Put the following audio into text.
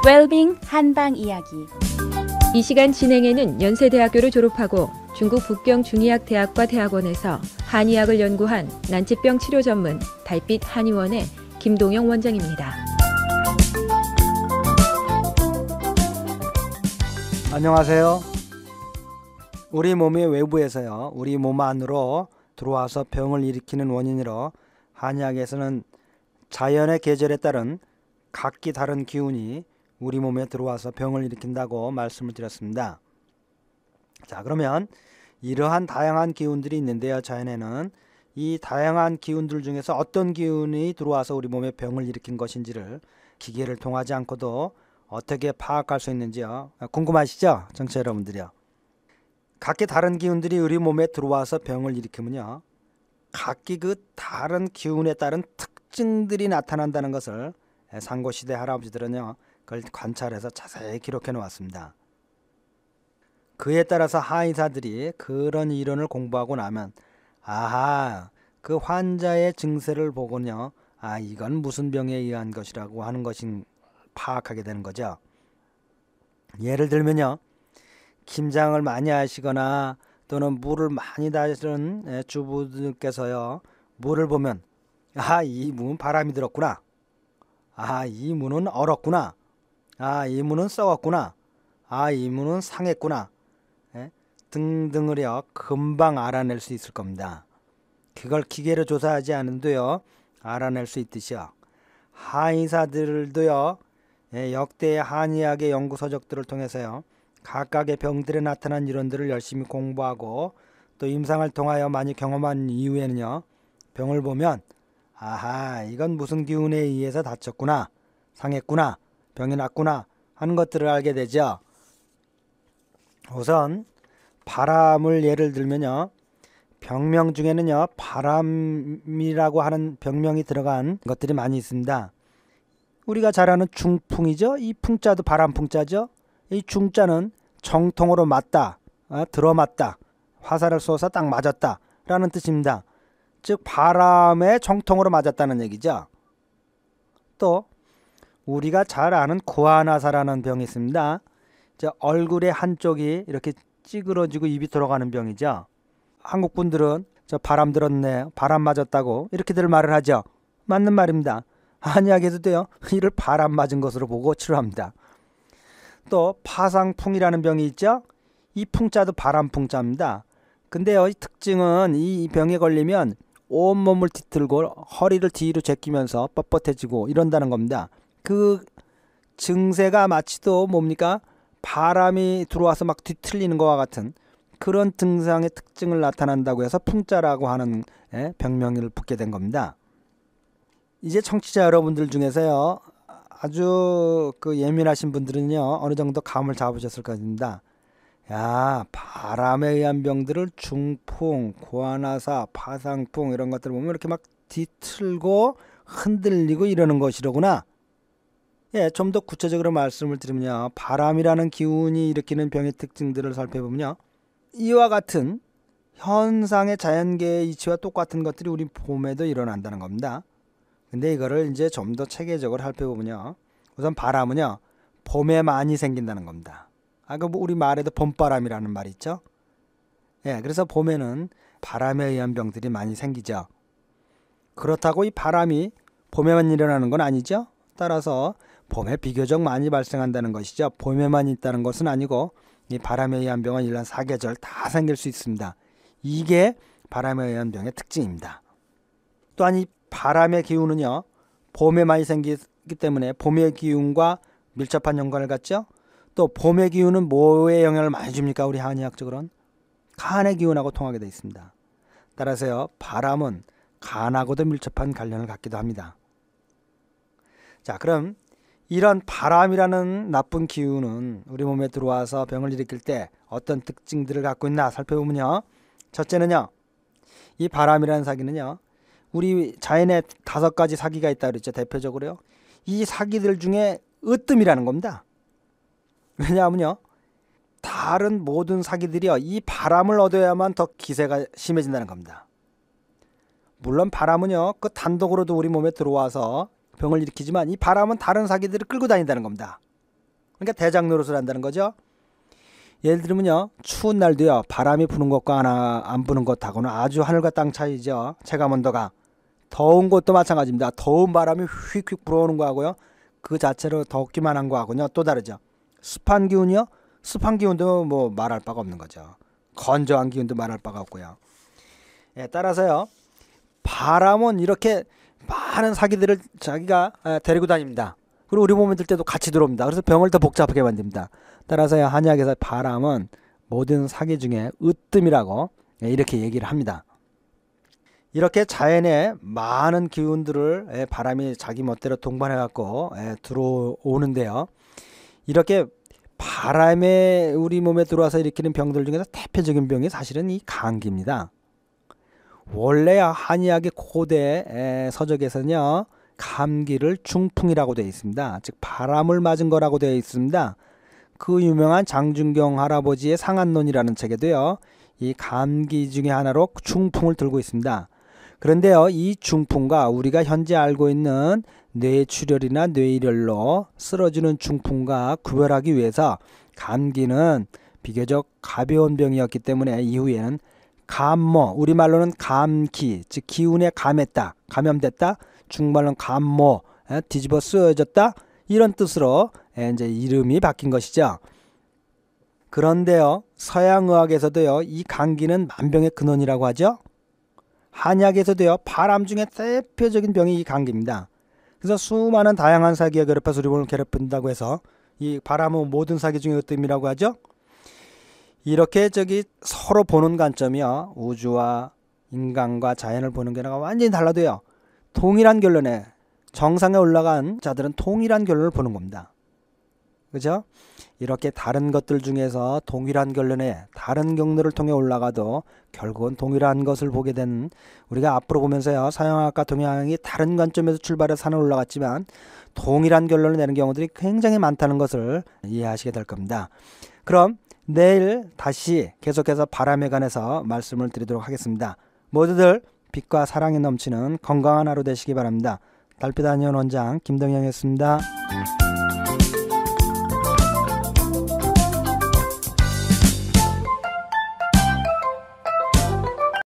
웰빙 한방 이야기. 이 시간 진행에는 연세대학교를 졸업하고 중국 북경 중의학대학과 대학원에서 한의학을 연구한 난치병 치료 전문 달빛 한의원의 김동영 원장입니다. 안녕하세요. 우리 몸의 외부에서요, 우리 몸 안으로 들어와서 병을 일으키는 원인으로 한의학에서는 자연의 계절에 따른 각기 다른 기운이 우리 몸에 들어와서 병을 일으킨다고 말씀을 드렸습니다. 자, 그러면 이러한 다양한 기운들이 있는데요. 자연에는 이 다양한 기운들 중에서 어떤 기운이 들어와서 우리 몸에 병을 일으킨 것인지를 기계를 통하지 않고도 어떻게 파악할 수 있는지요. 궁금하시죠? 청취자 여러분들이요. 각기 다른 기운들이 우리 몸에 들어와서 병을 일으키면요, 각기 그 다른 기운에 따른 특징들이 나타난다는 것을 상고시대 할아버지들은요, 그걸 관찰해서 자세히 기록해 놓았습니다. 그에 따라서 한의사들이 그런 이론을 공부하고 나면 그 환자의 증세를 보고는요, 이건 무슨 병에 의한 것이라고 하는 것인 파악하게 되는 거죠. 예를 들면요, 김장을 많이 하시거나 또는 물을 많이 다스는 주부들께서요, 물을 보면 이 물은 바람이 들었구나, 이 물은 얼었구나, 이 물은 썩었구나, 이 물은 상했구나, 등등을요 금방 알아낼 수 있을 겁니다. 그걸 기계로 조사하지 않은도요 알아낼 수 있듯이요, 한의사들도요 역대의 한의학의 연구 서적들을 통해서요 각각의 병들에 나타난 이론들을 열심히 공부하고 또 임상을 통하여 많이 경험한 이후에는요, 병을 보면 이건 무슨 기운에 의해서 다쳤구나, 상했구나, 병이 났구나 하는 것들을 알게 되죠. 우선 바람을 예를 들면요, 병명 중에는요 바람이라고 하는 병명이 들어간 것들이 많이 있습니다. 우리가 잘 아는 중풍이죠. 이 풍자도 바람풍자죠. 이 중자는 정통으로 맞다, 들어맞다, 화살을 쏘아서 딱 맞았다 라는 뜻입니다. 즉 바람에 정통으로 맞았다는 얘기죠. 또 우리가 잘 아는 구아나사라는 병이 있습니다. 얼굴의 한쪽이 이렇게 찌그러지고 입이 돌아가는 병이죠. 한국 분들은 바람 들었네, 바람 맞았다고 이렇게들 말을 하죠. 맞는 말입니다. 한의학에서도요 이를 바람 맞은 것으로 보고 치료합니다. 또 파상풍이라는 병이 있죠. 이 풍자도 바람풍자입니다. 근데요, 이 특징은 이 병에 걸리면 온몸을 뒤틀고 허리를 뒤로 제끼면서 뻣뻣해지고 이런다는 겁니다. 그 증세가 마치도 뭡니까? 바람이 들어와서 막 뒤틀리는 것과 같은 그런 증상의 특징을 나타난다고 해서 풍자라고 하는 병명을 붙게 된 겁니다. 이제 청취자 여러분들 중에서요, 아주 예민하신 분들은요 어느 정도 감을 잡으셨을 겁니다. 바람에 의한 병들을 중풍, 구아나사, 파상풍 이런 것들 보면 이렇게 막 뒤틀고 흔들리고 이러는 것이로구나. 좀 더 구체적으로 말씀을 드리면요, 바람이라는 기운이 일으키는 병의 특징들을 살펴보면요, 이와 같은 현상의 자연계의 이치와 똑같은 것들이 우리 봄에도 일어난다는 겁니다. 근데 이거를 이제 좀 더 체계적으로 살펴보면요, 우선 바람은요 봄에 많이 생긴다는 겁니다. 우리 말에도 봄바람이라는 말이 있죠. 그래서 봄에는 바람에 의한 병들이 많이 생기죠. 그렇다고 이 바람이 봄에만 일어나는 건 아니죠. 따라서 봄에 비교적 많이 발생한다는 것이죠. 봄에만 있다는 것은 아니고 이 바람에 의한 병은 1년 4계절 다 생길 수 있습니다. 이게 바람에 의한 병의 특징입니다. 또한 이 바람의 기운은요 봄에 많이 생기기 때문에 봄의 기운과 밀접한 연관을 갖죠. 또 봄의 기운은 뭐에 영향을 많이 줍니까? 우리 한의학적으로는 간의 기운하고 통하게 되어 있습니다. 따라서요 바람은 간하고도 밀접한 관련을 갖기도 합니다. 자, 그럼 이런 바람이라는 나쁜 기운은 우리 몸에 들어와서 병을 일으킬 때 어떤 특징들을 갖고 있나 살펴보면요, 첫째는요, 이 바람이라는 사기는요 우리 자연에 5가지 사기가 있다 그랬죠. 대표적으로요 이 사기들 중에 으뜸이라는 겁니다. 왜냐하면요 다른 모든 사기들이요 이 바람을 얻어야만 더 기세가 심해진다는 겁니다. 물론 바람은요 그 단독으로도 우리 몸에 들어와서 병을 일으키지만 이 바람은 다른 사기들을 끌고 다닌다는 겁니다. 그러니까 대장 노릇을 한다는 거죠. 예를 들면요, 추운 날도요, 바람이 부는 것과 안 부는 것하고는 아주 하늘과 땅 차이죠. 체감온도가. 더운 것도 마찬가지입니다. 더운 바람이 휙휙 불어오는 거하고요, 그 자체로 덥기만 한 거하고요 또 다르죠. 습한 기운이요, 습한 기운도 뭐 말할 바가 없는 거죠. 건조한 기운도 말할 바가 없고요. 예, 따라서요, 바람은 이렇게 많은 사기들을 자기가 데리고 다닙니다. 그리고 우리 몸에 들 때도 같이 들어옵니다. 그래서 병을 더 복잡하게 만듭니다. 따라서요, 한의학에서 바람은 모든 사기 중에 으뜸이라고 이렇게 얘기를 합니다. 이렇게 자연의 많은 기운들을 바람이 자기 멋대로 동반해 갖고 들어오는데요, 이렇게 바람에 우리 몸에 들어와서 일으키는 병들 중에서 대표적인 병이 사실은 이 감기입니다. 원래 한의학의 고대 서적에서는요, 감기를 중풍이라고 되어 있습니다. 즉 바람을 맞은 거라고 되어 있습니다. 그 유명한 장준경 할아버지의 상한론이라는 책에도요, 이 감기 중에 하나로 중풍을 들고 있습니다. 그런데요, 이 중풍과 우리가 현재 알고 있는 뇌출혈이나 뇌일혈로 쓰러지는 중풍과 구별하기 위해서 감기는 비교적 가벼운 병이었기 때문에 이후에는 감모, 우리말로는 감기, 즉 기운에 감했다, 감염됐다, 중국말로는 감모, 뒤집어 쓰여졌다, 이런 뜻으로 이제 이름이 바뀐 것이죠. 그런데요, 서양의학에서도요, 이 감기는 만병의 근원이라고 하죠. 한의학에서도요, 바람 중에 대표적인 병이 이 감기입니다. 그래서 수많은 다양한 사기가 괴롭혀서 우리 몸을 괴롭힌다고 해서 이 바람은 모든 사기 중에 으뜸이라고 하죠. 이렇게 서로 보는 관점이요, 우주와 인간과 자연을 보는 게 완전히 달라도요, 동일한 결론에 정상에 올라간 자들은 동일한 결론을 보는 겁니다. 그죠? 이렇게 다른 것들 중에서 동일한 결론에 다른 경로를 통해 올라가도 결국은 동일한 것을 보게 되는, 우리가 앞으로 보면서요, 서양학과 동양학이 다른 관점에서 출발해서 산을 올라갔지만 동일한 결론을 내는 경우들이 굉장히 많다는 것을 이해하시게 될 겁니다. 그럼 내일 다시 계속해서 바람에 관해서 말씀을 드리도록 하겠습니다. 모두들 빛과 사랑이 넘치는 건강한 하루 되시기 바랍니다. 달빛 한의원 원장 김동영이었습니다.